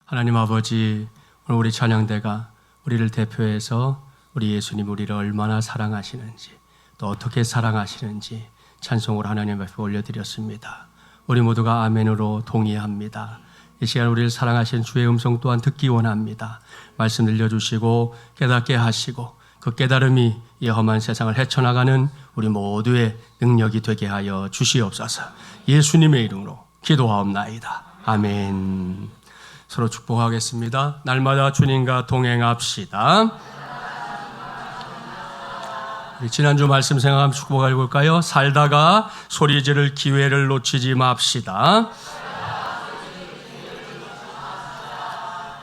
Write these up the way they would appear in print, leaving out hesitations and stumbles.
하나님 아버지, 오늘 우리 찬양대가 우리를 대표해서 우리 예수님 우리를 얼마나 사랑하시는지 또 어떻게 사랑하시는지 찬송을 하나님 앞에 올려드렸습니다. 우리 모두가 아멘으로 동의합니다. 이 시간 우리를 사랑하신 주의 음성 또한 듣기 원합니다. 말씀 들려주시고 깨닫게 하시고 그 깨달음이 이 험한 세상을 헤쳐나가는 우리 모두의 능력이 되게 하여 주시옵소서. 예수님의 이름으로 기도하옵나이다. 아멘. 서로 축복하겠습니다. 날마다 주님과 동행합시다. 우리 지난주 말씀 생각하면 축복을 볼까요? 살다가 소리 지를 기회를 놓치지 맙시다.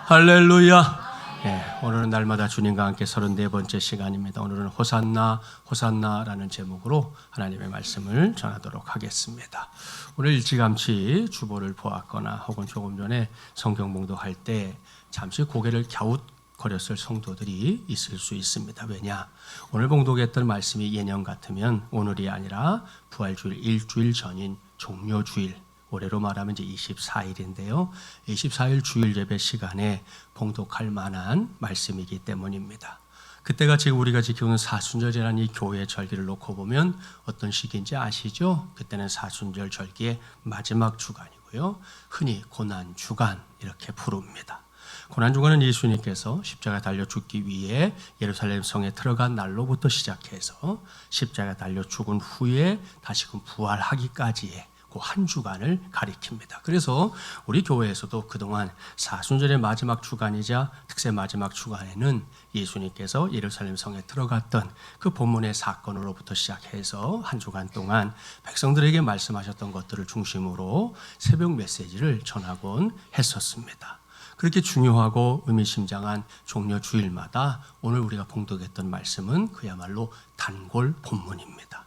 할렐루야. 네, 오늘은 날마다 주님과 함께 34번째 시간입니다. 오늘은 호산나 호산나라는 제목으로 하나님의 말씀을 전하도록 하겠습니다. 오늘 일찌감치 주보를 보았거나 혹은 조금 전에 성경 봉독할 때 잠시 고개를 갸웃거렸을 성도들이 있을 수 있습니다. 왜냐? 오늘 봉독했던 말씀이 예년 같으면 오늘이 아니라 부활주일 일주일 전인 종료주일, 올해로 말하면 이제 24일인데요. 24일 주일 예배 시간에 봉독할 만한 말씀이기 때문입니다. 그때가 지금 우리가 지키는 사순절이라는 이 교회 절기를 놓고 보면 어떤 시기인지 아시죠? 그때는 사순절 절기의 마지막 주간이고요. 흔히 고난주간 이렇게 부릅니다. 고난주간은 예수님께서 십자가 달려 죽기 위해 예루살렘 성에 들어간 날로부터 시작해서 십자가 달려 죽은 후에 다시금 부활하기까지의 한 주간을 가리킵니다. 그래서 우리 교회에서도 그동안 사순절의 마지막 주간이자 특세 마지막 주간에는 예수님께서 예루살렘 성에 들어갔던 그 본문의 사건으로부터 시작해서 한 주간 동안 백성들에게 말씀하셨던 것들을 중심으로 새벽 메시지를 전하곤 했었습니다. 그렇게 중요하고 의미심장한 종려 주일마다 오늘 우리가 봉독했던 말씀은 그야말로 단골 본문입니다.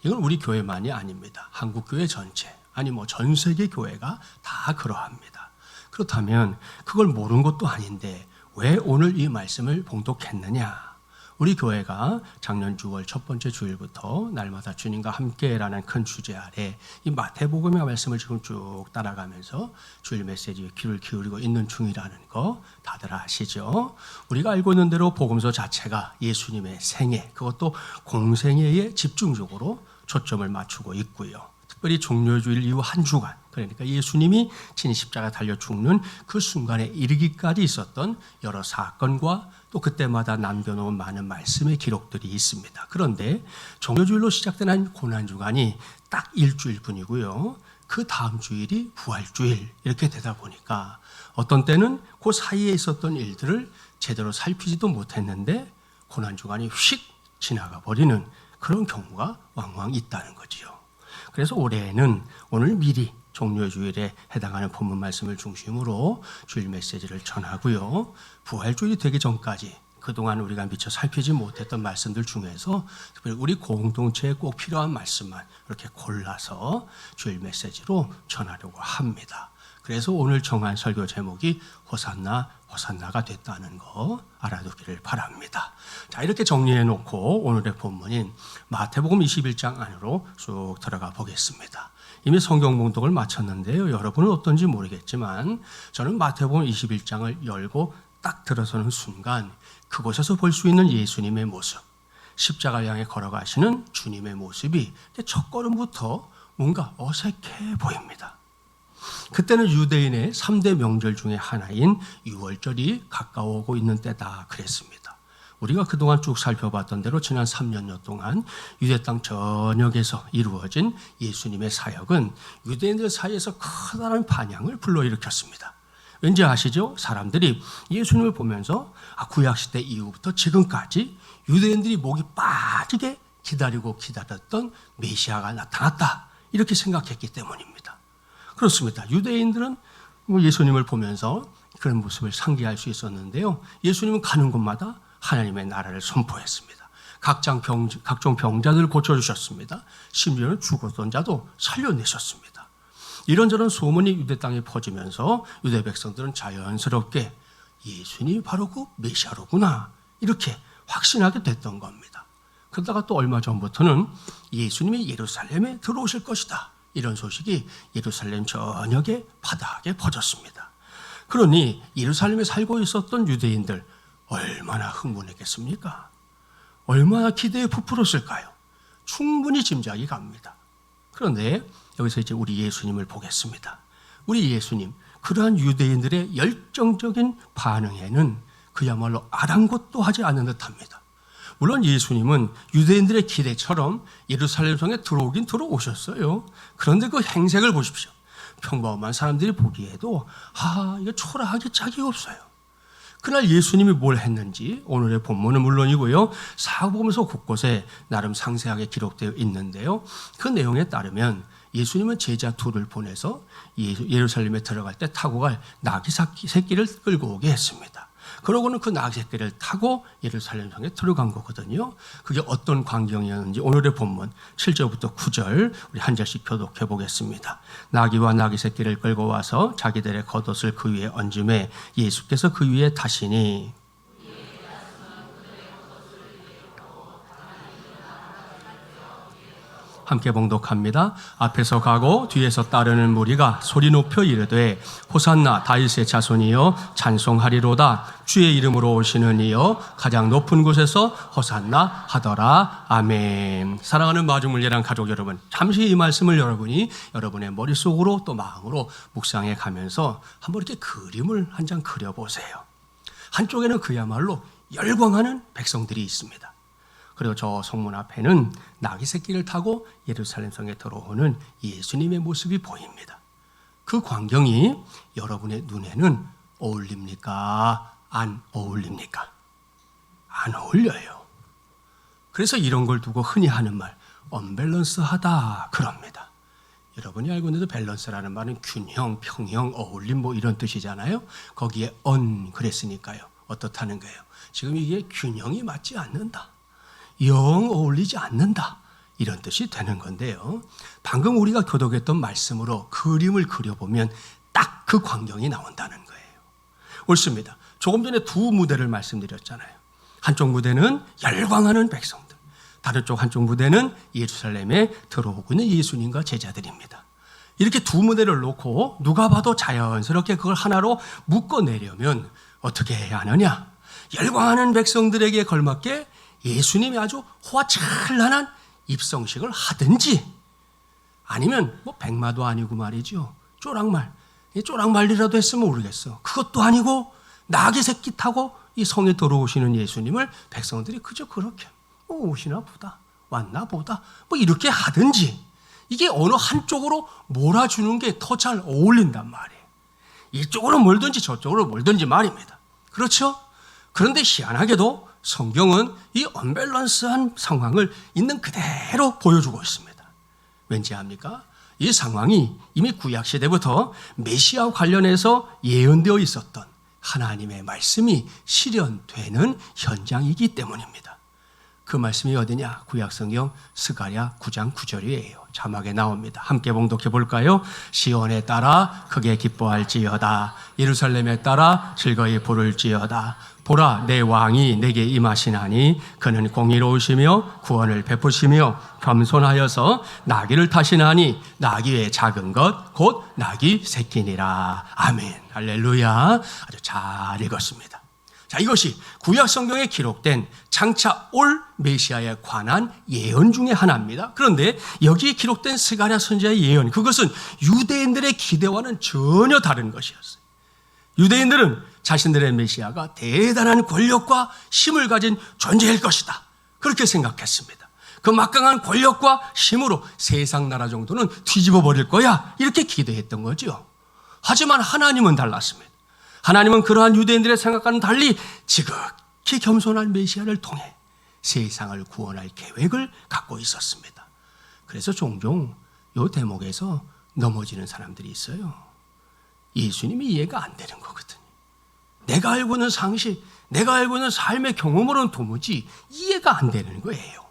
이건 우리 교회만이 아닙니다. 한국 교회 전체, 아니 전 세계 교회가 다 그러합니다. 그렇다면 그걸 모르는 것도 아닌데 왜 오늘 이 말씀을 봉독했느냐? 우리 교회가 작년 6월 첫 번째 주일부터 날마다 주님과 함께라는 큰 주제 아래 이 마태복음의 말씀을 지금 쭉 따라가면서 주일 메시지에 귀를 기울이고 있는 중이라는 거 다들 아시죠? 우리가 알고 있는 대로 복음서 자체가 예수님의 생애, 그것도 공생애에 집중적으로 초점을 맞추고 있고요. 특별히 종료주일 이후 한 주간, 그러니까 예수님이 진 십자가 달려 죽는 그 순간에 이르기까지 있었던 여러 사건과 또 그때마다 남겨놓은 많은 말씀의 기록들이 있습니다. 그런데 종료주일로 시작된 고난주간이 딱 일주일뿐이고요. 그 다음 주일이 부활주일 이렇게 되다 보니까 어떤 때는 그 사이에 있었던 일들을 제대로 살피지도 못했는데 고난주간이 휙 지나가 버리는 그런 경우가 왕왕 있다는 거지요. 그래서 올해는 오늘 미리 종료주일에 해당하는 본문 말씀을 중심으로 주일 메시지를 전하고요. 부활주일이 되기 전까지 그동안 우리가 미처 살피지 못했던 말씀들 중에서 특별히 우리 공동체에 꼭 필요한 말씀만 이렇게 골라서 주일 메시지로 전하려고 합니다. 그래서 오늘 정한 설교 제목이 호산나 호산나가 됐다는 거 알아두기를 바랍니다. 자, 이렇게 정리해 놓고 오늘의 본문인 마태복음 21장 안으로 쭉 들어가 보겠습니다. 이미 성경 봉독을 마쳤는데요. 여러분은 어떤지 모르겠지만 저는 마태복음 21장을 열고 딱 들어서는 순간 그곳에서 볼 수 있는 예수님의 모습, 십자가를 향해 걸어가시는 주님의 모습이 첫 걸음부터 뭔가 어색해 보입니다. 그때는 유대인의 3대 명절 중에 하나인 유월절이 가까워오고 있는 때다 그랬습니다. 우리가 그동안 쭉 살펴봤던 대로 지난 3년여 동안 유대 땅 전역에서 이루어진 예수님의 사역은 유대인들 사이에서 커다란 반향을 불러일으켰습니다. 왠지 아시죠? 사람들이 예수님을 보면서 구약시대 이후부터 지금까지 유대인들이 목이 빠지게 기다렸던 메시아가 나타났다 이렇게 생각했기 때문입니다. 그렇습니다. 유대인들은 예수님을 보면서 그런 모습을 상기할 수 있었는데요. 예수님은 가는 곳마다 하나님의 나라를 선포했습니다. 각종 병자들 고쳐주셨습니다. 심지어는 죽었던 자도 살려내셨습니다. 이런저런 소문이 유대 땅에 퍼지면서 유대 백성들은 자연스럽게 예수님이 바로 그 메시아로구나 이렇게 확신하게 됐던 겁니다. 그러다가 또 얼마 전부터는 예수님이 예루살렘에 들어오실 것이다 이런 소식이 예루살렘 전역에 바닥에 퍼졌습니다. 그러니 예루살렘에 살고 있었던 유대인들 얼마나 흥분했겠습니까? 얼마나 기대에 부풀었을까요? 충분히 짐작이 갑니다. 그런데 여기서 이제 우리 예수님을 보겠습니다. 우리 예수님, 그러한 유대인들의 열정적인 반응에는 그야말로 아랑곳도 하지 않은 듯합니다. 물론 예수님은 유대인들의 기대처럼 예루살렘 성에 들어오긴 들어오셨어요. 그런데 그 행색을 보십시오. 평범한 사람들이 보기에도 이거 초라하기 짝이 없어요. 그날 예수님이 뭘 했는지 오늘의 본문은 물론이고요, 사복음서 곳곳에 나름 상세하게 기록되어 있는데요, 그 내용에 따르면 예수님은 제자 둘을 보내서 예루살렘에 들어갈 때 타고 갈 나귀 새끼를 끌고 오게 했습니다. 그러고는 그 나귀 새끼를 타고 예루살렘 성에 들어간 거거든요. 그게 어떤 광경이었는지 오늘의 본문 7절부터 9절 우리 한 절씩 교독해 보겠습니다. 나귀와 나귀 새끼를 끌고 와서 자기들의 겉옷을 그 위에 얹음에 예수께서 그 위에 타시니 함께 봉독합니다. 앞에서 가고 뒤에서 따르는 무리가 소리 높여 이르되 호산나 다윗의 자손이여 찬송하리로다. 주의 이름으로 오시는 이여 가장 높은 곳에서 호산나 하더라. 아멘. 사랑하는 마중물예랑 가족 여러분, 잠시 이 말씀을 여러분이 여러분의 머릿속으로 또 마음으로 묵상해 가면서 한번 이렇게 그림을 한 장 그려보세요. 한쪽에는 그야말로 열광하는 백성들이 있습니다. 그리고 저 성문 앞에는 나귀 새끼를 타고 예루살렘 성에 들어오는 예수님의 모습이 보입니다. 그 광경이 여러분의 눈에는 어울립니까? 안 어울립니까? 안 어울려요. 그래서 이런 걸 두고 흔히 하는 말, 언밸런스하다 그럽니다. 여러분이 알고 있는 밸런스라는 말은 균형, 평형, 어울림 뭐 이런 뜻이잖아요. 거기에 그랬으니까요. 어떻다는 거예요? 지금 이게 균형이 맞지 않는다. 영 어울리지 않는다. 이런 뜻이 되는 건데요. 방금 우리가 교독했던 말씀으로 그림을 그려보면 딱 그 광경이 나온다는 거예요. 옳습니다. 조금 전에 두 무대를 말씀드렸잖아요. 한쪽 무대는 열광하는 백성들, 다른 쪽 한쪽 무대는 예루살렘에 들어오고 있는 예수님과 제자들입니다. 이렇게 두 무대를 놓고 누가 봐도 자연스럽게 그걸 하나로 묶어내려면 어떻게 해야 하느냐? 열광하는 백성들에게 걸맞게 예수님이 아주 호화찬란한 입성식을 하든지, 아니면 뭐 백마도 아니고 말이죠, 쪼랑말이라도 했으면 모르겠어. 그것도 아니고 나귀 새끼 타고 이 성에 들어오시는 예수님을 백성들이 그저 그렇게 오시나 보다, 왔나 보다 뭐 이렇게 하든지, 이게 어느 한쪽으로 몰아주는 게 더 잘 어울린단 말이에요. 이쪽으로 몰든지 저쪽으로 몰든지 말입니다. 그렇죠? 그런데 희한하게도 성경은 이 언밸런스한 상황을 있는 그대로 보여주고 있습니다. 왠지 압니까? 이 상황이 이미 구약시대부터 메시아와 관련해서 예언되어 있었던 하나님의 말씀이 실현되는 현장이기 때문입니다. 그 말씀이 어디냐? 구약성경 스가랴 9장 9절이에요. 자막에 나옵니다. 함께 봉독해 볼까요? 시온에 따라 크게 기뻐할지어다. 예루살렘에 따라 즐거이 부를지어다. 보라, 내 왕이 내게 임하시나니 그는 공의로우시며 구원을 베푸시며 겸손하여서 나귀를 타시나니 나귀의 작은 것 곧 나귀 새끼니라. 아멘. 할렐루야. 아주 잘 읽었습니다. 자, 이것이 구약 성경에 기록된 장차 올 메시아에 관한 예언 중에 하나입니다. 그런데 여기에 기록된 스가랴 선지자의 예언, 그것은 유대인들의 기대와는 전혀 다른 것이었어요. 유대인들은 자신들의 메시아가 대단한 권력과 힘을 가진 존재일 것이다, 그렇게 생각했습니다. 그 막강한 권력과 힘으로 세상 나라 정도는 뒤집어 버릴 거야, 이렇게 기대했던 거죠. 하지만 하나님은 달랐습니다. 하나님은 그러한 유대인들의 생각과는 달리 지극히 겸손한 메시아를 통해 세상을 구원할 계획을 갖고 있었습니다. 그래서 종종 이 대목에서 넘어지는 사람들이 있어요. 예수님이 이해가 안 되는 거거든요. 내가 알고 있는 상식, 내가 알고 있는 삶의 경험으로는 도무지 이해가 안 되는 거예요.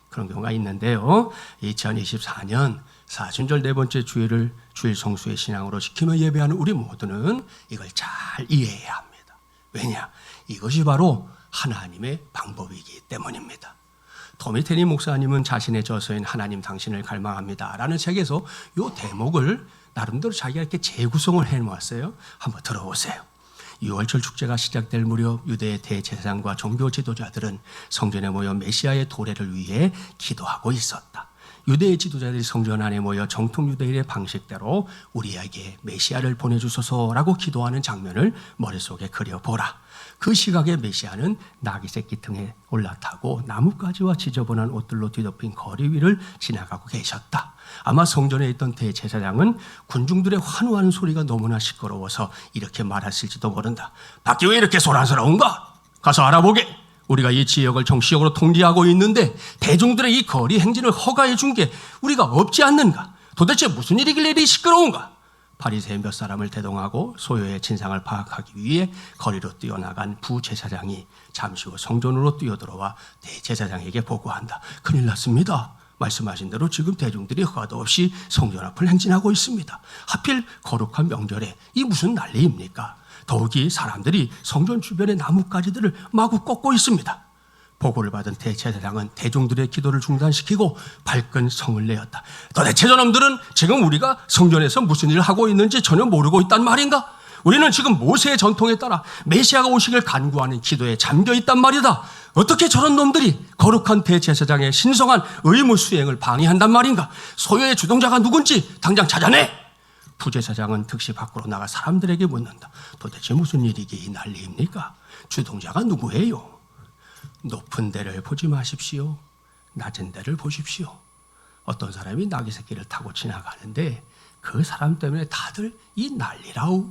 그런 경우가 있는데요. 2024년 사순절 네 번째 주일 성수의 신앙으로 지키며 예배하는 우리 모두는 이걸 잘 이해해야 합니다. 왜냐? 이것이 바로 하나님의 방법이기 때문입니다. 토미 테니 목사님은 자신의 저서인 하나님 당신을 갈망합니다 라는 책에서 이 대목을 나름대로 자기가 이렇게 재구성을 해놓았어요. 한번 들어보세요. 6월절 축제가 시작될 무렵 유대의 대제사장과 종교 지도자들은 성전에 모여 메시아의 도래를 위해 기도하고 있었다. 유대의 지도자들이 성전 안에 모여 정통 유대인의 방식대로 우리에게 메시아를 보내주소서라고 기도하는 장면을 머릿속에 그려보라. 그 시각에 메시아는 나귀새끼 등에 올라타고 나뭇가지와 지저분한 옷들로 뒤덮인 거리 위를 지나가고 계셨다. 아마 성전에 있던 대제사장은 군중들의 환호하는 소리가 너무나 시끄러워서 이렇게 말했을지도 모른다. 밖이 왜 이렇게 소란스러운가? 가서 알아보게. 우리가 이 지역을 정치적으로 통제하고 있는데 대중들의 이 거리 행진을 허가해 준 게 우리가 없지 않는가? 도대체 무슨 일이길래 이리 시끄러운가? 바리새인 몇 사람을 대동하고 소요의 진상을 파악하기 위해 거리로 뛰어나간 부제사장이 잠시 후 성전으로 뛰어들어와 대제사장에게 보고한다. 큰일 났습니다. 말씀하신 대로 지금 대중들이 허가도 없이 성전 앞을 행진하고 있습니다. 하필 거룩한 명절에 이 무슨 난리입니까? 더욱이 사람들이 성전 주변의 나뭇가지들을 마구 꺾고 있습니다. 보고를 받은 대제사장은 대중들의 기도를 중단시키고 발끈 성을 내었다. 도대체 저놈들은 지금 우리가 성전에서 무슨 일을 하고 있는지 전혀 모르고 있단 말인가? 우리는 지금 모세의 전통에 따라 메시아가 오시길 간구하는 기도에 잠겨 있단 말이다. 어떻게 저런 놈들이 거룩한 대제사장의 신성한 의무 수행을 방해한단 말인가? 소요의 주동자가 누군지 당장 찾아내! 부제사장은 즉시 밖으로 나가 사람들에게 묻는다. 도대체 무슨 일이기에 난리입니까? 주동자가 누구예요? 높은 데를 보지 마십시오. 낮은 데를 보십시오. 어떤 사람이 나귀 새끼를 타고 지나가는데 그 사람 때문에 다들 이 난리라우.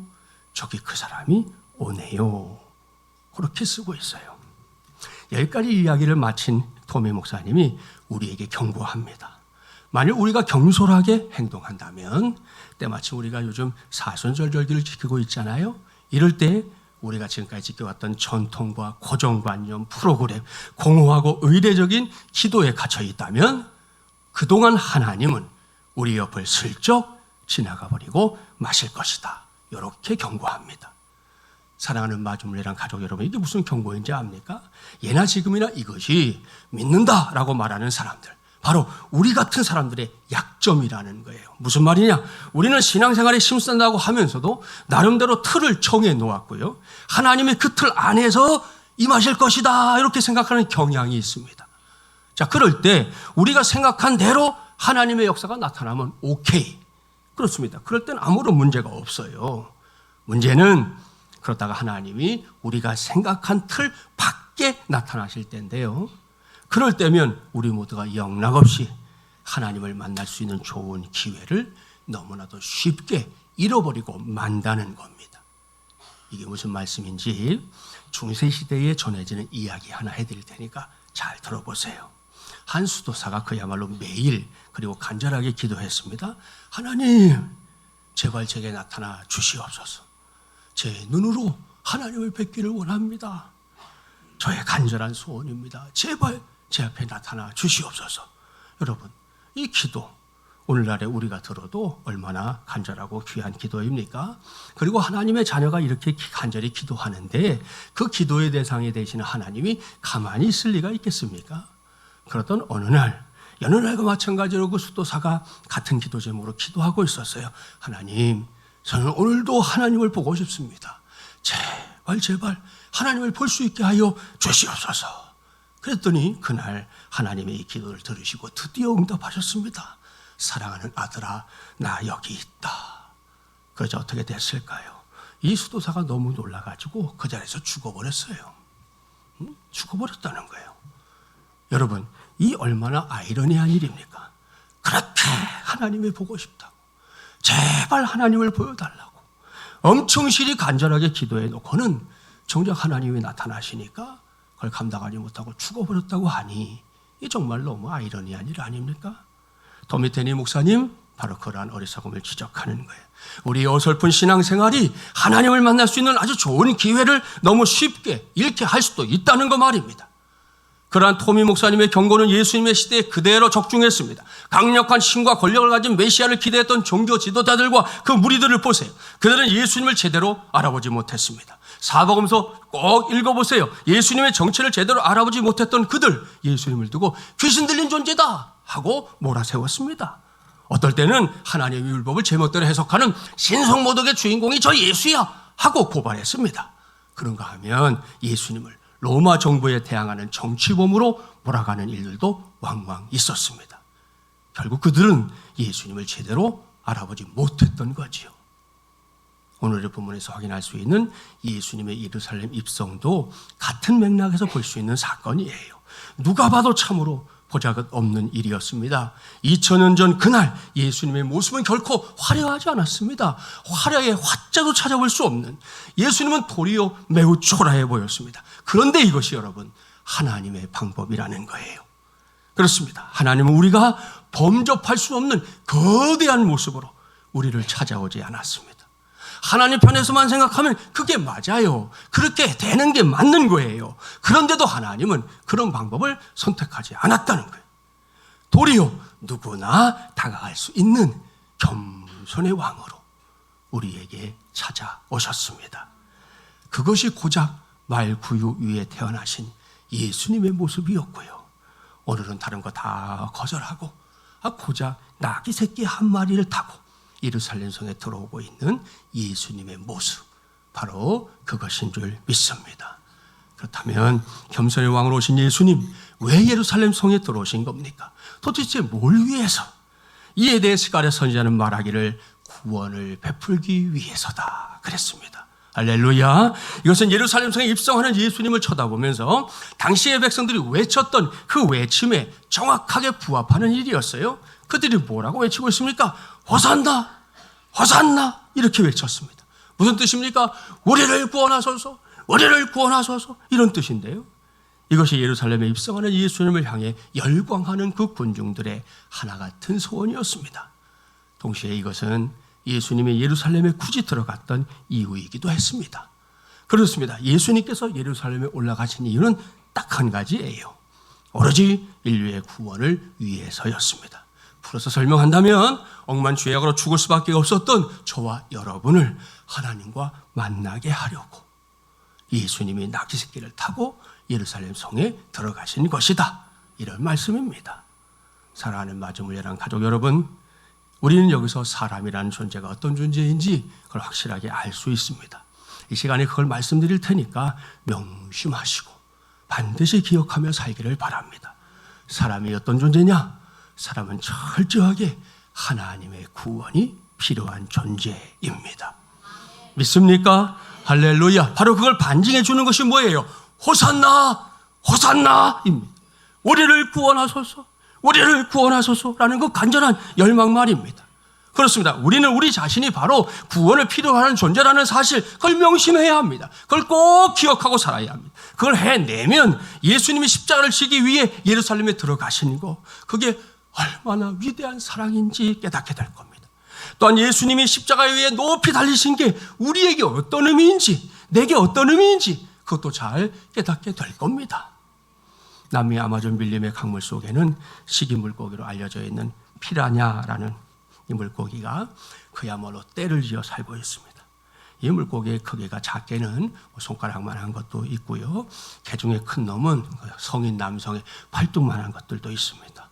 저기 그 사람이 오네요. 그렇게 쓰고 있어요. 여기까지 이야기를 마친 토미 목사님이 우리에게 경고합니다. 만일 우리가 경솔하게 행동한다면 때마침 우리가 요즘 사순절절기를 지키고 있잖아요. 이럴 때 우리가 지금까지 지켜왔던 전통과 고정관념, 프로그램, 공허하고 의례적인 기도에 갇혀 있다면 그동안 하나님은 우리 옆을 슬쩍 지나가버리고 마실 것이다. 이렇게 경고합니다. 사랑하는 마중물이랑 가족 여러분, 이게 무슨 경고인지 압니까? 예나 지금이나 이것이 믿는다라고 말하는 사람들, 바로 우리 같은 사람들의 약점이라는 거예요. 무슨 말이냐? 우리는 신앙생활에 힘쓴다고 하면서도 나름대로 틀을 정해 놓았고요. 하나님의 그 틀 안에서 임하실 것이다 이렇게 생각하는 경향이 있습니다. 자, 그럴 때 우리가 생각한 대로 하나님의 역사가 나타나면 오케이. 그렇습니다. 그럴 땐 아무런 문제가 없어요. 문제는 그러다가 하나님이 우리가 생각한 틀 밖에 나타나실 때인데요. 그럴 때면 우리 모두가 영락없이 하나님을 만날 수 있는 좋은 기회를 너무나도 쉽게 잃어버리고 만다는 겁니다. 이게 무슨 말씀인지 중세시대에 전해지는 이야기 하나 해드릴 테니까 잘 들어보세요. 한 수도사가 그야말로 매일 그리고 간절하게 기도했습니다. 하나님, 제발 제게 나타나 주시옵소서. 제 눈으로 하나님을 뵙기를 원합니다. 저의 간절한 소원입니다. 제발 제 앞에 나타나 주시옵소서. 여러분, 이 기도 오늘날에 우리가 들어도 얼마나 간절하고 귀한 기도입니까? 그리고 하나님의 자녀가 이렇게 간절히 기도하는데 그 기도의 대상이 되시는 하나님이 가만히 있을 리가 있겠습니까? 그러던 어느 날, 여느 날과 마찬가지로 그 수도사가 같은 기도 제목으로 기도하고 있었어요. 하나님, 저는 오늘도 하나님을 보고 싶습니다. 제발 하나님을 볼 수 있게 하여 주시옵소서. 그랬더니 그날 하나님의 이 기도를 들으시고 드디어 응답하셨습니다. 사랑하는 아들아, 나 여기 있다. 그러자 어떻게 됐을까요? 이 수도사가 너무 놀라가지고 그 자리에서 죽어버렸어요. 죽어버렸다는 거예요. 여러분, 이 얼마나 아이러니한 일입니까? 그렇게 하나님을 보고 싶다고, 제발 하나님을 보여달라고 엄청 실히 간절하게 기도해 놓고는 정작 하나님이 나타나시니까 그걸 감당하지 못하고 죽어버렸다고 하니 이 정말 너무 아이러니한 일 아닙니까? 토미테니 목사님, 바로 그러한 어리석음을 지적하는 거예요. 우리 어설픈 신앙생활이 하나님을 만날 수 있는 아주 좋은 기회를 너무 쉽게 잃게 할 수도 있다는 거 말입니다. 그러한 토미 목사님의 경고는 예수님의 시대에 그대로 적중했습니다. 강력한 힘과 권력을 가진 메시아를 기대했던 종교 지도자들과 그 무리들을 보세요. 그들은 예수님을 제대로 알아보지 못했습니다. 사복음서 꼭 읽어보세요. 예수님의 정체를 제대로 알아보지 못했던 그들, 예수님을 두고 귀신 들린 존재다 하고 몰아세웠습니다. 어떨 때는 하나님의 율법을 제멋대로 해석하는 신성모독의 주인공이 저 예수야 하고 고발했습니다. 그런가 하면 예수님을 로마 정부에 대항하는 정치범으로 몰아가는 일들도 왕왕 있었습니다. 결국 그들은 예수님을 제대로 알아보지 못했던 거지요. 오늘의 본문에서 확인할 수 있는 예수님의 예루살렘 입성도 같은 맥락에서 볼 수 있는 사건이에요. 누가 봐도 참으로 보잘것없는 일이었습니다. 2000년 전 그날 예수님의 모습은 결코 화려하지 않았습니다. 화려의 화자도 찾아볼 수 없는, 예수님은 도리어 매우 초라해 보였습니다. 그런데 이것이 여러분 하나님의 방법이라는 거예요. 그렇습니다. 하나님은 우리가 범접할 수 없는 거대한 모습으로 우리를 찾아오지 않았습니다. 하나님 편에서만 생각하면 그게 맞아요. 그렇게 되는 게 맞는 거예요. 그런데도 하나님은 그런 방법을 선택하지 않았다는 거예요. 도리어 누구나 다가갈 수 있는 겸손의 왕으로 우리에게 찾아오셨습니다. 그것이 고작 말구유 위에 태어나신 예수님의 모습이었고요. 오늘은 다른 거 다 거절하고 고작 나귀 새끼 한 마리를 타고 예루살렘 성에 들어오고 있는 예수님의 모습, 바로 그것인 줄 믿습니다. 그렇다면 겸손의 왕으로 오신 예수님, 왜 예루살렘 성에 들어오신 겁니까? 도대체 뭘 위해서? 이에 대해 스가랴 선지자는 말하기를 구원을 베풀기 위해서다 그랬습니다. 할렐루야. 이것은 예루살렘 성에 입성하는 예수님을 쳐다보면서 당시의 백성들이 외쳤던 그 외침에 정확하게 부합하는 일이었어요. 그들이 뭐라고 외치고 있습니까? 호산나, 호산나 이렇게 외쳤습니다. 무슨 뜻입니까? 우리를 구원하소서, 우리를 구원하소서, 이런 뜻인데요. 이것이 예루살렘에 입성하는 예수님을 향해 열광하는 그 군중들의 하나 같은 소원이었습니다. 동시에 이것은 예수님이 예루살렘에 굳이 들어갔던 이유이기도 했습니다. 그렇습니다. 예수님께서 예루살렘에 올라가신 이유는 딱 한 가지예요. 오로지 인류의 구원을 위해서였습니다. 풀어서 설명한다면 억만주약으로 죽을 수밖에 없었던 저와 여러분을 하나님과 만나게 하려고 예수님이 나귀새끼를 타고 예루살렘 성에 들어가신 것이다, 이런 말씀입니다. 사랑하는 마주물려랑 가족 여러분, 우리는 여기서 사람이라는 존재가 어떤 존재인지 그걸 확실하게 알 수 있습니다. 이 시간에 그걸 말씀드릴 테니까 명심하시고 반드시 기억하며 살기를 바랍니다. 사람이 어떤 존재냐? 사람은 철저하게 하나님의 구원이 필요한 존재입니다. 믿습니까? 할렐루야. 바로 그걸 반증해 주는 것이 뭐예요? 호산나, 호산나입니다. 우리를 구원하소서, 우리를 구원하소서라는 그 간절한 열망 말입니다. 그렇습니다. 우리는 우리 자신이 바로 구원을 필요하는 존재라는 사실, 그걸 명심해야 합니다. 그걸 꼭 기억하고 살아야 합니다. 그걸 해내면 예수님이 십자가를 지기 위해 예루살렘에 들어가신 거, 그게 얼마나 위대한 사랑인지 깨닫게 될 겁니다. 또한 예수님이 십자가에 의해 높이 달리신 게 우리에게 어떤 의미인지, 내게 어떤 의미인지 그것도 잘 깨닫게 될 겁니다. 남미 아마존 밀림의 강물 속에는 식이 물고기로 알려져 있는 피라냐라는 이 물고기가 그야말로 떼를 지어 살고 있습니다. 이 물고기의 크기가 작게는 손가락만한 것도 있고요, 개중에 큰 놈은 성인 남성의 팔뚝만한 것들도 있습니다.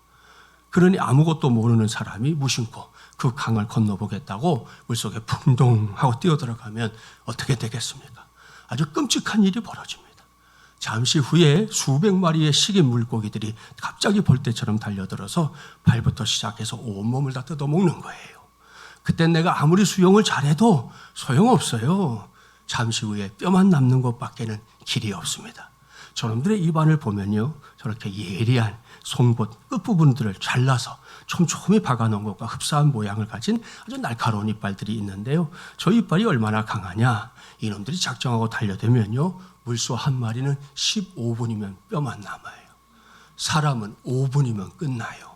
그러니 아무것도 모르는 사람이 무심코 그 강을 건너보겠다고 물속에 풍덩하고 뛰어들어가면 어떻게 되겠습니까? 아주 끔찍한 일이 벌어집니다. 잠시 후에 수백 마리의 식인 물고기들이 갑자기 벌떼처럼 달려들어서 발부터 시작해서 온몸을 다 뜯어먹는 거예요. 그땐 내가 아무리 수영을 잘해도 소용없어요. 잠시 후에 뼈만 남는 것밖에는 길이 없습니다. 저놈들의 입안을 보면요, 저렇게 예리한 송곳 끝부분들을 잘라서 촘촘히 박아놓은 것과 흡사한 모양을 가진 아주 날카로운 이빨들이 있는데요, 저 이빨이 얼마나 강하냐, 이놈들이 작정하고 달려들면요, 물소 한 마리는 15분이면 뼈만 남아요. 사람은 5분이면 끝나요.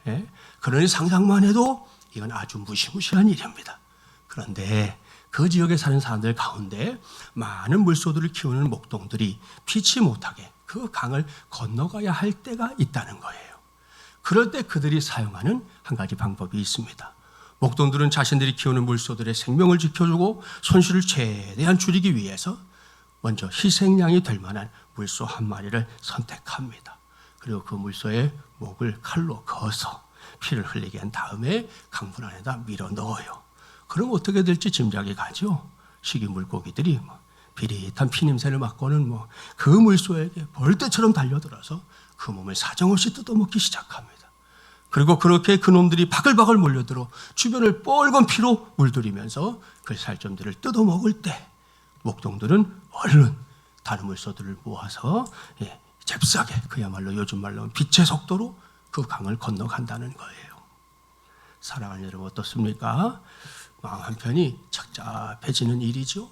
예? 그러니 상상만 해도 이건 아주 무시무시한 일입니다. 그런데 그 지역에 사는 사람들 가운데 많은 물소들을 키우는 목동들이 피치 못하게 그 강을 건너가야 할 때가 있다는 거예요. 그럴 때 그들이 사용하는 한 가지 방법이 있습니다. 목동들은 자신들이 키우는 물소들의 생명을 지켜주고 손실을 최대한 줄이기 위해서 먼저 희생양이 될 만한 물소 한 마리를 선택합니다. 그리고 그 물소의 목을 칼로 그어서 피를 흘리게 한 다음에 강물 안에다 밀어 넣어요. 그럼 어떻게 될지 짐작이 가죠. 식이 물고기들이 비릿한 피냄새를 맡고는 그 물소에게 벌떼처럼 달려들어서 그 몸을 사정없이 뜯어먹기 시작합니다. 그리고 그렇게 그놈들이 바글바글 몰려들어 주변을 뻘건 피로 물들이면서 그 살점들을 뜯어먹을 때 목동들은 얼른 다른 물소들을 모아서 잽싸게, 그야말로 요즘 말로 빛의 속도로 그 강을 건너간다는 거예요. 사랑하는 여러분, 어떻습니까? 마음 한편이 착잡해지는 일이죠.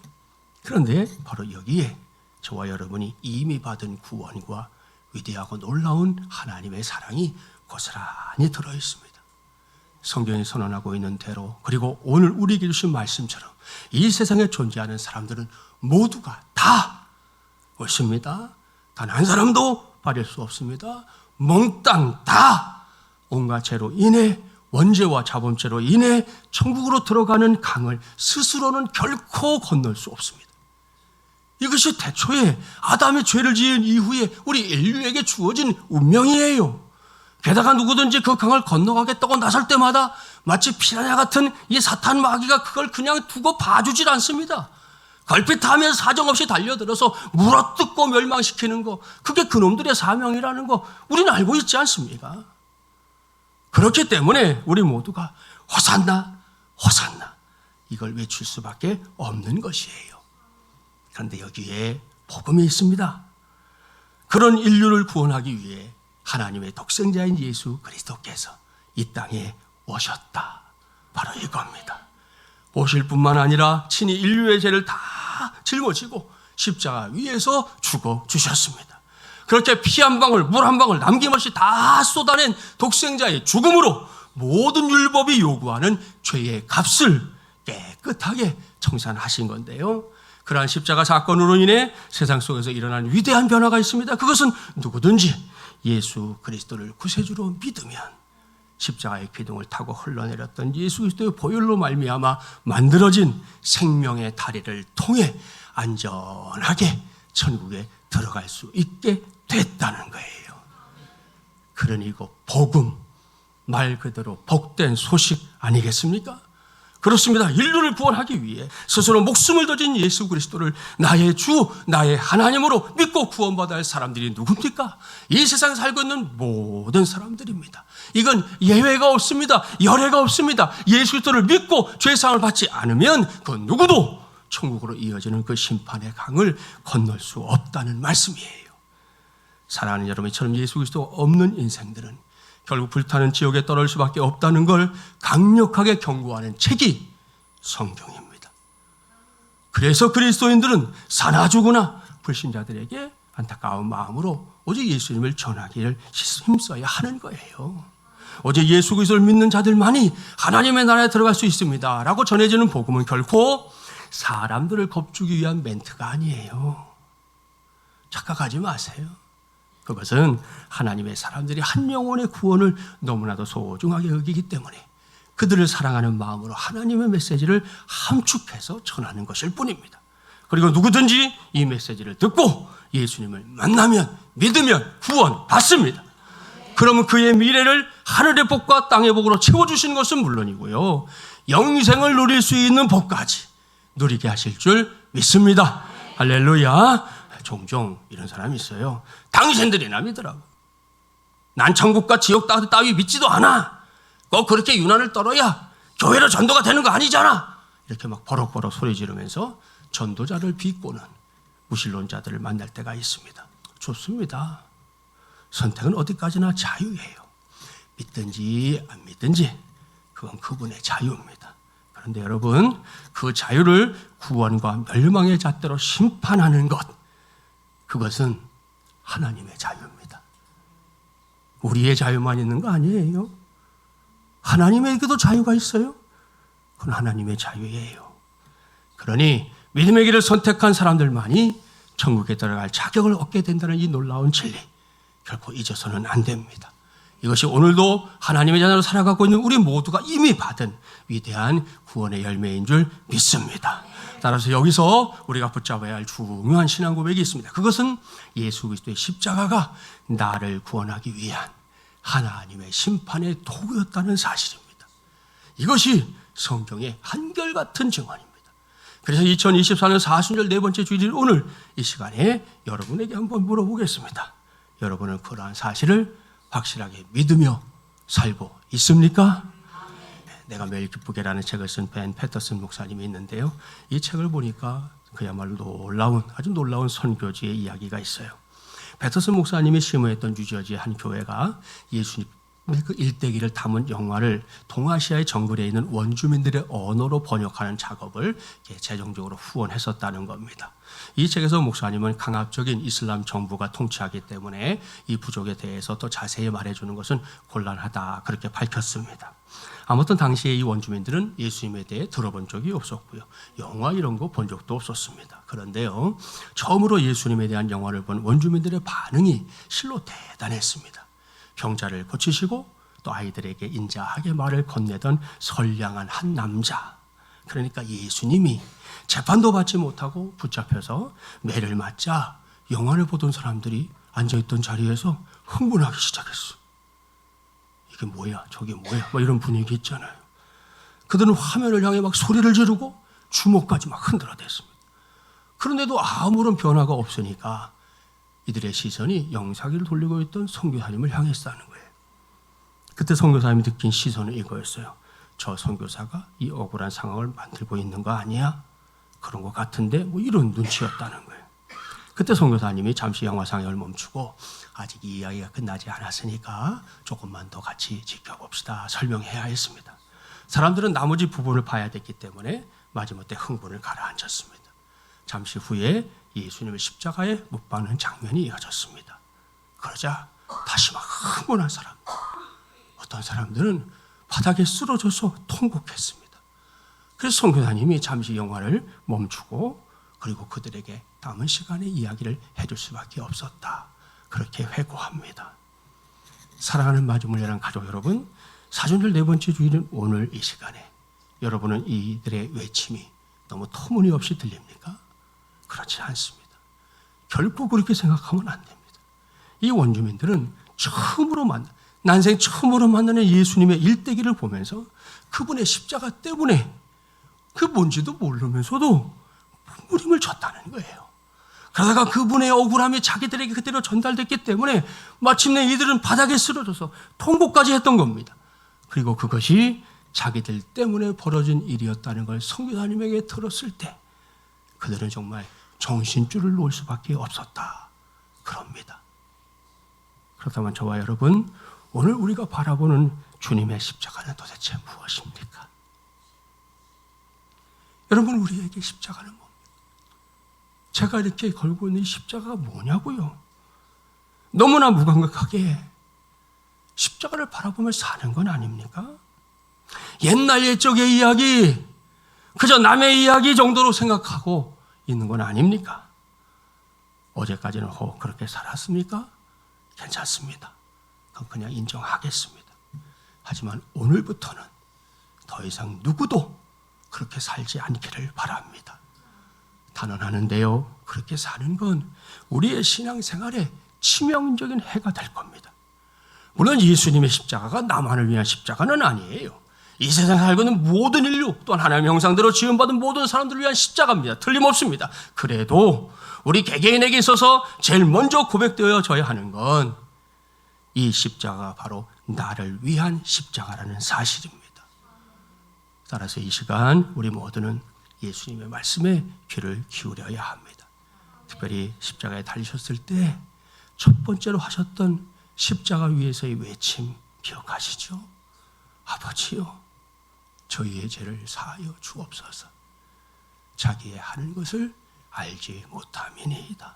그런데 바로 여기에 저와 여러분이 이미 받은 구원과 위대하고 놀라운 하나님의 사랑이 고스란히 들어있습니다. 성경이 선언하고 있는 대로, 그리고 오늘 우리에게 주신 말씀처럼 이 세상에 존재하는 사람들은 모두가 다 옳습니다. 단 한 사람도 빠질 수 없습니다. 몽땅 다 온갖 죄로 인해, 원죄와 자범죄로 인해 천국으로 들어가는 강을 스스로는 결코 건널 수 없습니다. 이것이 태초에 아담이 죄를 지은 이후에 우리 인류에게 주어진 운명이에요. 게다가 누구든지 그 강을 건너가겠다고 나설 때마다 마치 피라냐 같은 이 사탄 마귀가 그걸 그냥 두고 봐주질 않습니다. 걸핏하면 사정없이 달려들어서 물어뜯고 멸망시키는 거, 그게 그놈들의 사명이라는 거 우리는 알고 있지 않습니까? 그렇기 때문에 우리 모두가 호산나, 호산나 이걸 외칠 수밖에 없는 것이에요. 그런데 여기에 복음이 있습니다. 그런 인류를 구원하기 위해 하나님의 독생자인 예수 그리스도께서 이 땅에 오셨다. 바로 이겁니다. 오실 뿐만 아니라 친히 인류의 죄를 다 짊어지고 십자가 위에서 죽어주셨습니다. 그렇게 피 한 방울, 물 한 방울 남김없이 다 쏟아낸 독생자의 죽음으로 모든 율법이 요구하는 죄의 값을 깨끗하게 청산하신 건데요. 그러한 십자가 사건으로 인해 세상 속에서 일어난 위대한 변화가 있습니다. 그것은 누구든지 예수 그리스도를 구세주로 믿으면 십자가의 기둥을 타고 흘러내렸던 예수 그리스도의 보혈로 말미암아 만들어진 생명의 다리를 통해 안전하게 천국에 들어갈 수 있게 됐다는 거예요. 그러니 이거 복음, 말 그대로 복된 소식 아니겠습니까? 그렇습니다. 인류를 구원하기 위해 스스로 목숨을 던진 예수 그리스도를 나의 주, 나의 하나님으로 믿고 구원받아야 할 사람들이 누굽니까? 이 세상에 살고 있는 모든 사람들입니다. 이건 예외가 없습니다. 열애가 없습니다. 예수 그리스도를 믿고 죄사함을 받지 않으면 그 누구도 천국으로 이어지는 그 심판의 강을 건널 수 없다는 말씀이에요. 사랑하는 여러분처럼 예수 그리스도가 없는 인생들은 결국 불타는 지옥에 떨어질 수밖에 없다는 걸 강력하게 경고하는 책이 성경입니다. 그래서 그리스도인들은 사나 죽으나 불신자들에게 안타까운 마음으로 오직 예수님을 전하기를 힘써야 하는 거예요. 오직 예수 그리스도를 믿는 자들만이 하나님의 나라에 들어갈 수 있습니다 라고 전해지는 복음은 결코 사람들을 겁주기 위한 멘트가 아니에요. 착각하지 마세요. 그것은 하나님의 사람들이 한 영혼의 구원을 너무나도 소중하게 여기기 때문에 그들을 사랑하는 마음으로 하나님의 메시지를 함축해서 전하는 것일 뿐입니다. 그리고 누구든지 이 메시지를 듣고 예수님을 만나면, 믿으면 구원 받습니다. 그러면 그의 미래를 하늘의 복과 땅의 복으로 채워주시는 것은 물론이고요, 영생을 누릴 수 있는 복까지 누리게 하실 줄 믿습니다. 할렐루야. 종종 이런 사람이 있어요. 당신들이나 믿으라고. 난 천국과 지옥 따위 믿지도 않아. 꼭 그렇게 유난을 떨어야 교회로 전도가 되는 거 아니잖아. 이렇게 막 버럭버럭 소리 지르면서 전도자를 비꼬는 무신론자들을 만날 때가 있습니다. 좋습니다. 선택은 어디까지나 자유예요. 믿든지 안 믿든지 그건 그분의 자유입니다. 그런데 여러분, 그 자유를 구원과 멸망의 잣대로 심판하는 것, 그것은 하나님의 자유입니다. 우리의 자유만 있는 거 아니에요. 하나님에게도 자유가 있어요. 그건 하나님의 자유예요. 그러니 믿음의 길을 선택한 사람들만이 천국에 들어갈 자격을 얻게 된다는 이 놀라운 진리, 결코 잊어서는 안 됩니다. 이것이 오늘도 하나님의 자녀로 살아가고 있는 우리 모두가 이미 받은 위대한 구원의 열매인 줄 믿습니다. 따라서 여기서 우리가 붙잡아야 할 중요한 신앙 고백이 있습니다. 그것은 예수 그리스도의 십자가가 나를 구원하기 위한 하나님의 심판의 도구였다는 사실입니다. 이것이 성경의 한결같은 증언입니다. 그래서 2024년 사순절 네 번째 주일 오늘 이 시간에 여러분에게 한번 물어보겠습니다. 여러분은 그러한 사실을 확실하게 믿으며 살고 있습니까? 내가 매일 기쁘게라는 책을 쓴 벤 패터슨 목사님이 있는데요. 이 책을 보니까 그야말로 아주 놀라운 선교지의 이야기가 있어요. 패터슨 목사님이 심호했던 뉴저지의 한 교회가 예수님의 그 일대기를 담은 영화를 동아시아의 정글에 있는 원주민들의 언어로 번역하는 작업을 재정적으로 후원했었다는 겁니다. 이 책에서 목사님은 강압적인 이슬람 정부가 통치하기 때문에 이 부족에 대해서 더 자세히 말해주는 것은 곤란하다 그렇게 밝혔습니다. 아무튼 당시에 이 원주민들은 예수님에 대해 들어본 적이 없었고요. 영화 이런 거 본 적도 없었습니다. 그런데요, 처음으로 예수님에 대한 영화를 본 원주민들의 반응이 실로 대단했습니다. 병자를 고치시고 또 아이들에게 인자하게 말을 건네던 선량한 한 남자, 그러니까 예수님이 재판도 받지 못하고 붙잡혀서 매를 맞자 영화를 보던 사람들이 앉아있던 자리에서 흥분하기 시작했어요. 이게 뭐야, 저게 뭐야, 뭐 이런 분위기 있잖아요. 그들은 화면을 향해 막 소리를 지르고 주먹까지 막 흔들어댔습니다. 그런데도 아무런 변화가 없으니까 이들의 시선이 영사기를 돌리고 있던 선교사님을 향했다는 거예요. 그때 선교사님이 느낀 시선은 이거였어요. 저 선교사가 이 억울한 상황을 만들고 있는 거 아니야? 그런 것 같은데 뭐 이런 눈치였다는 거예요. 그때 선교사님이 잠시 영화 상영을 멈추고 아직 이 이야기가 끝나지 않았으니까 조금만 더 같이 지켜봅시다 설명해야 했습니다. 사람들은 나머지 부분을 봐야 됐기 때문에 마지못해 흥분을 가라앉혔습니다. 잠시 후에 예수님을 십자가에 못 박는 장면이 이어졌습니다. 그러자 다시 막 흥분한 사람들, 어떤 사람들은 바닥에 쓰러져서 통곡했습니다. 그래서 선교사님이 잠시 영화를 멈추고 그리고 그들에게 남은 시간에 이야기를 해줄 수밖에 없었다. 그렇게 회고합니다. 사랑하는 마주물려랑 가족 여러분, 사순절 네 번째 주일은 오늘 이 시간에 여러분은 이들의 외침이 너무 터무니없이 들립니까? 그렇지 않습니다. 결코 그렇게 생각하면 안 됩니다. 이 원주민들은 난생 처음으로 만나는 예수님의 일대기를 보면서 그분의 십자가 때문에 그 뭔지도 모르면서도 부림을 쳤다는 거예요. 그러다가 그분의 억울함이 자기들에게 그대로 전달됐기 때문에 마침내 이들은 바닥에 쓰러져서 통곡까지 했던 겁니다. 그리고 그것이 자기들 때문에 벌어진 일이었다는 걸 선교사님에게 들었을 때 그들은 정말 정신줄을 놓을 수밖에 없었다. 그럽니다. 그렇다면 저와 여러분, 오늘 우리가 바라보는 주님의 십자가는 도대체 무엇입니까? 여러분, 우리에게 십자가는 뭡니까? 제가 이렇게 걸고 있는 십자가가 뭐냐고요? 너무나 무감각하게 십자가를 바라보며 사는 건 아닙니까? 옛날 옛적의 이야기, 그저 남의 이야기 정도로 생각하고 있는 건 아닙니까? 어제까지는 그렇게 살았습니까? 괜찮습니다. 그건 그냥 인정하겠습니다. 하지만 오늘부터는 더 이상 누구도 그렇게 살지 않기를 바랍니다. 단언하는데요, 그렇게 사는 건 우리의 신앙생활에 치명적인 해가 될 겁니다. 물론 예수님의 십자가가 나만을 위한 십자가는 아니에요. 이 세상에 살고 있는 모든 인류 또한 하나님의 형상대로 지음받은 모든 사람들을 위한 십자가입니다. 틀림없습니다. 그래도 우리 개개인에게 있어서 제일 먼저 고백되어져야 하는 건 이 십자가가 바로 나를 위한 십자가라는 사실입니다. 따라서 이 시간 우리 모두는 예수님의 말씀에 귀를 기울여야 합니다. 특별히 십자가에 달리셨을 때 첫 번째로 하셨던 십자가 위에서의 외침 기억하시죠? 아버지요, 저희의 죄를 사하여 주옵소서. 자기의 하는 것을 알지 못함이니이다.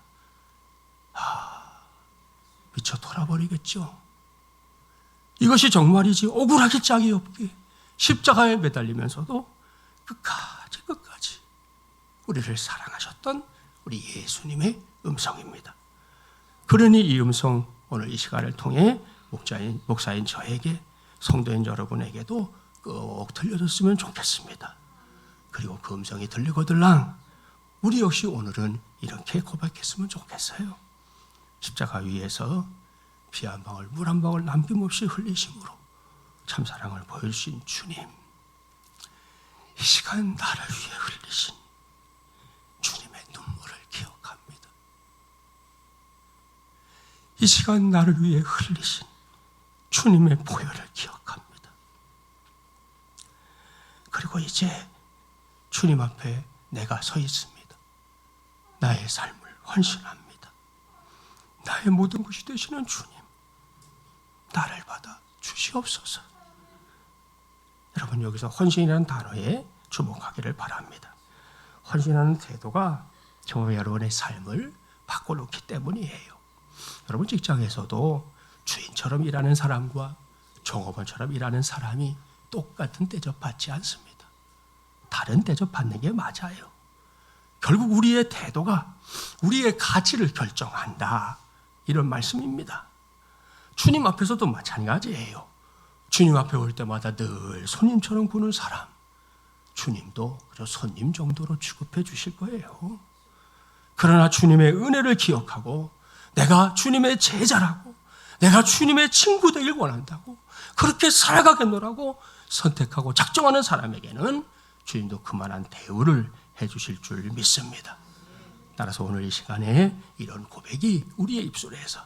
미쳐 돌아버리겠죠. 이것이 정말이지 억울하기 짝이 없게 십자가에 매달리면서도 끝까지 우리를 사랑하셨던 우리 예수님의 음성입니다. 그러니 이 음성 오늘 이 시간을 통해 목사인 저에게, 성도인 여러분에게도 꼭 들려줬으면 좋겠습니다. 그리고 그 음성이 들리거들랑 우리 역시 오늘은 이렇게 고백했으면 좋겠어요. 십자가 위에서 피 한 방울 물 한 방울 남김없이 흘리심으로 참사랑을 보여주신 주님, 이 시간 나를 위해 흘리신 주님의 눈물을 기억합니다. 이 시간 나를 위해 흘리신 주님의 보혈을 기억합니다. 그리고 이제 주님 앞에 내가 서 있습니다. 나의 삶을 헌신합니다. 나의 모든 것이 되시는 주님, 나를 받아 주시옵소서. 여러분, 여기서 헌신이라는 단어에 주목하기를 바랍니다. 헌신하는 태도가 저와 여러분의 삶을 바꿔놓기 때문이에요. 여러분, 직장에서도 주인처럼 일하는 사람과 종업원처럼 일하는 사람이 똑같은 대접받지 않습니다. 다른 대접받는 게 맞아요. 결국 우리의 태도가 우리의 가치를 결정한다, 이런 말씀입니다. 주님 앞에서도 마찬가지예요. 주님 앞에 올 때마다 늘 손님처럼 구는 사람, 주님도 그저 손님 정도로 취급해 주실 거예요. 그러나 주님의 은혜를 기억하고 내가 주님의 제자라고, 내가 주님의 친구 되길 원한다고, 그렇게 살아가겠노라고 선택하고 작정하는 사람에게는 주님도 그만한 대우를 해 주실 줄 믿습니다. 따라서 오늘 이 시간에 이런 고백이 우리의 입술에서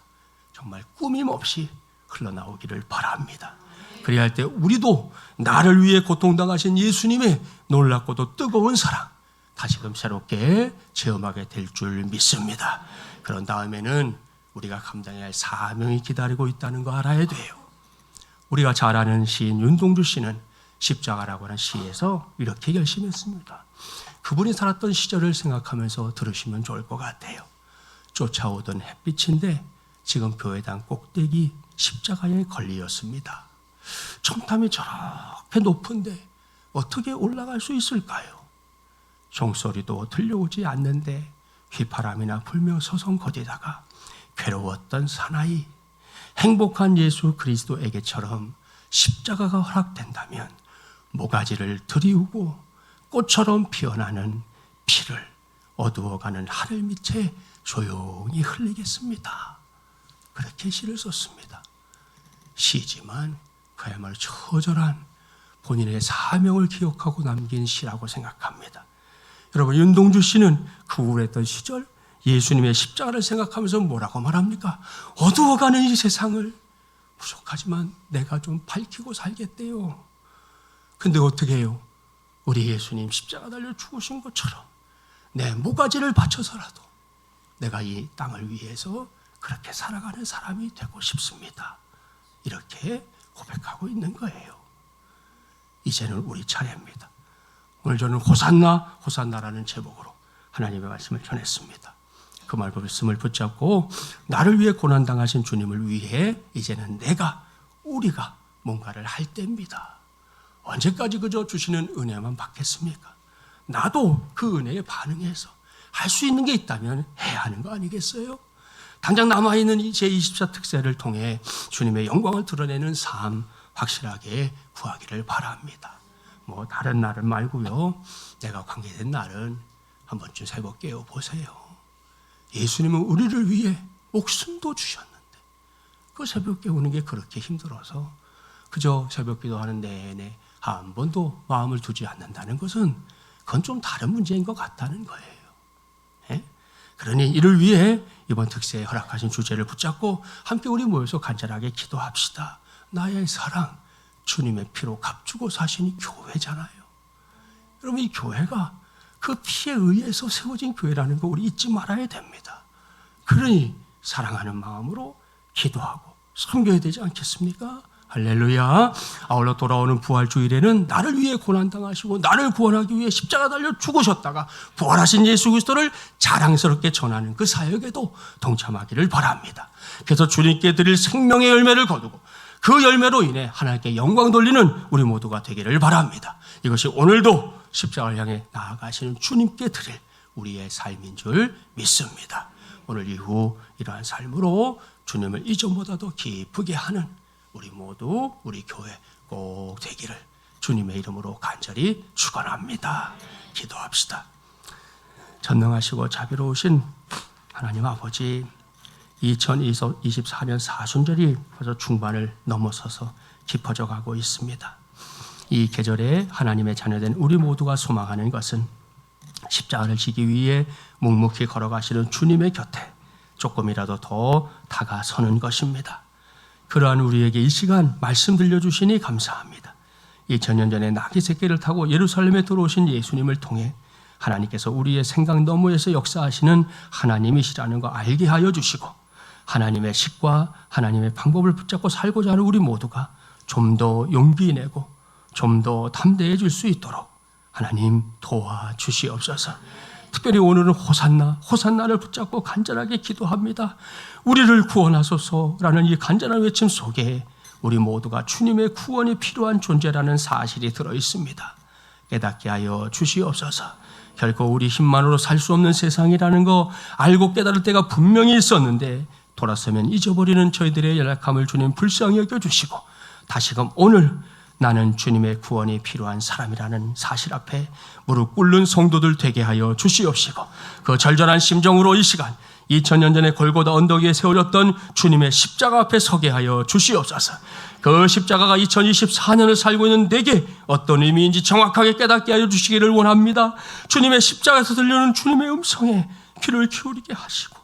정말 꾸밈없이 흘러나오기를 바랍니다. 그래야 할 때 우리도 나를 위해 고통당하신 예수님의 놀랍고도 뜨거운 사랑 다시금 새롭게 체험하게 될 줄 믿습니다. 그런 다음에는 우리가 감당해야 할 사명이 기다리고 있다는 거 알아야 돼요. 우리가 잘 아는 시인 윤동주 씨는 십자가라고 하는 시에서 이렇게 결심했습니다. 그분이 살았던 시절을 생각하면서 들으시면 좋을 것 같아요. 쫓아오던 햇빛인데 지금 교회당 꼭대기 십자가에 걸리었습니다. 첨탑이 저렇게 높은데 어떻게 올라갈 수 있을까요? 종소리도 들려오지 않는데 휘파람이나 불며 서성거리다가 괴로웠던 사나이, 행복한 예수 그리스도에게처럼 십자가가 허락된다면 모가지를 들이우고 꽃처럼 피어나는 피를 어두워가는 하늘 밑에 조용히 흘리겠습니다. 그렇게 시를 썼습니다. 시지만 그야말로 처절한 본인의 사명을 기억하고 남긴 시라고 생각합니다. 여러분, 윤동주 씨는 그 우울했던 시절 예수님의 십자가를 생각하면서 뭐라고 말합니까? 어두워가는 이 세상을 부족하지만 내가 좀 밝히고 살겠대요. 근데 어떻게 해요? 우리 예수님 십자가 달려 죽으신 것처럼 내 모가지를 바쳐서라도 내가 이 땅을 위해서 그렇게 살아가는 사람이 되고 싶습니다. 이렇게 고백하고 있는 거예요. 이제는 우리 차례입니다. 오늘 저는 호산나, 호산나라는 제목으로 하나님의 말씀을 전했습니다. 그 말씀을 붙잡고 나를 위해 고난당하신 주님을 위해 이제는 우리가 뭔가를 할 때입니다. 언제까지 그저 주시는 은혜만 받겠습니까? 나도 그 은혜에 반응해서 할 수 있는 게 있다면 해야 하는 거 아니겠어요? 당장 남아있는 이 제24 특세를 통해 주님의 영광을 드러내는 삶 확실하게 구하기를 바랍니다. 뭐 다른 날은 말고요, 내가 관계된 날은 한 번쯤 새벽 깨어 보세요. 예수님은 우리를 위해 목숨도 주셨는데 그 새벽 깨우는 게 그렇게 힘들어서 그저 새벽 기도하는 내내 한 번도 마음을 두지 않는다는 것은 그건 좀 다른 문제인 것 같다는 거예요. 그러니 이를 위해 이번 특세에 허락하신 주제를 붙잡고 함께 우리 모여서 간절하게 기도합시다. 나의 사랑, 주님의 피로 값주고 사신 이 교회잖아요. 여러분, 이 교회가 그 피에 의해서 세워진 교회라는 거 우리 잊지 말아야 됩니다. 그러니 사랑하는 마음으로 기도하고 섬겨야 되지 않겠습니까? 할렐루야. 아울러 돌아오는 부활주일에는 나를 위해 고난당하시고 나를 구원하기 위해 십자가 달려 죽으셨다가 부활하신 예수 그리스도를 자랑스럽게 전하는 그 사역에도 동참하기를 바랍니다. 그래서 주님께 드릴 생명의 열매를 거두고 그 열매로 인해 하나님께 영광 돌리는 우리 모두가 되기를 바랍니다. 이것이 오늘도 십자가를 향해 나아가시는 주님께 드릴 우리의 삶인 줄 믿습니다. 오늘 이후 이러한 삶으로 주님을 이전보다도 기쁘게 하는 우리 모두, 우리 교회 꼭 되기를 주님의 이름으로 간절히 축원합니다. 기도합시다. 전능하시고 자비로우신 하나님 아버지, 2024년 사순절이 벌써 중반을 넘어서서 깊어져 가고 있습니다. 이 계절에 하나님의 자녀된 우리 모두가 소망하는 것은 십자가를 지기 위해 묵묵히 걸어가시는 주님의 곁에 조금이라도 더 다가서는 것입니다. 그러한 우리에게 이 시간 말씀 들려주시니 감사합니다. 2000년 전에 나귀 새끼를 타고 예루살렘에 들어오신 예수님을 통해 하나님께서 우리의 생각 너머에서 역사하시는 하나님이시라는 거 알게 하여 주시고 하나님의 식과 하나님의 방법을 붙잡고 살고자 하는 우리 모두가 좀 더 용기 내고 좀 더 담대해질 수 있도록 하나님 도와주시옵소서. 특별히 오늘은 호산나를 붙잡고 간절하게 기도합니다. 우리를 구원하소서라는 이 간절한 외침 속에 우리 모두가 주님의 구원이 필요한 존재라는 사실이 들어있습니다. 깨닫게 하여 주시옵소서. 결코 우리 힘만으로 살 수 없는 세상이라는 거 알고 깨달을 때가 분명히 있었는데 돌아서면 잊어버리는 저희들의 연약함을 주님 불쌍히 여겨주시고 다시금 오늘 나는 주님의 구원이 필요한 사람이라는 사실 앞에 무릎 꿇는 성도들 되게 하여 주시옵시고 그 절절한 심정으로 이 시간 2000년 전에 골고다 언덕 위에 세워졌던 주님의 십자가 앞에 서게 하여 주시옵소서. 그 십자가가 2024년을 살고 있는 내게 어떤 의미인지 정확하게 깨닫게 하여 주시기를 원합니다. 주님의 십자가에서 들려오는 주님의 음성에 귀를 기울이게 하시고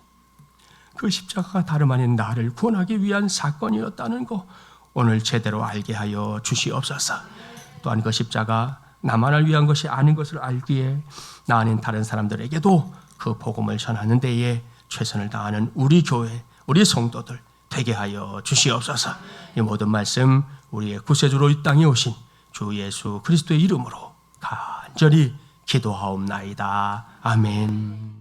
그 십자가가 다름 아닌 나를 구원하기 위한 사건이었다는 거 오늘 제대로 알게 하여 주시옵소서. 또한 그 십자가 나만을 위한 것이 아닌 것을 알기에 나 아닌 다른 사람들에게도 그 복음을 전하는 데에 최선을 다하는 우리 교회, 우리 성도들 되게 하여 주시옵소서. 이 모든 말씀 우리의 구세주로 이 땅에 오신 주 예수 그리스도의 이름으로 간절히 기도하옵나이다. 아멘.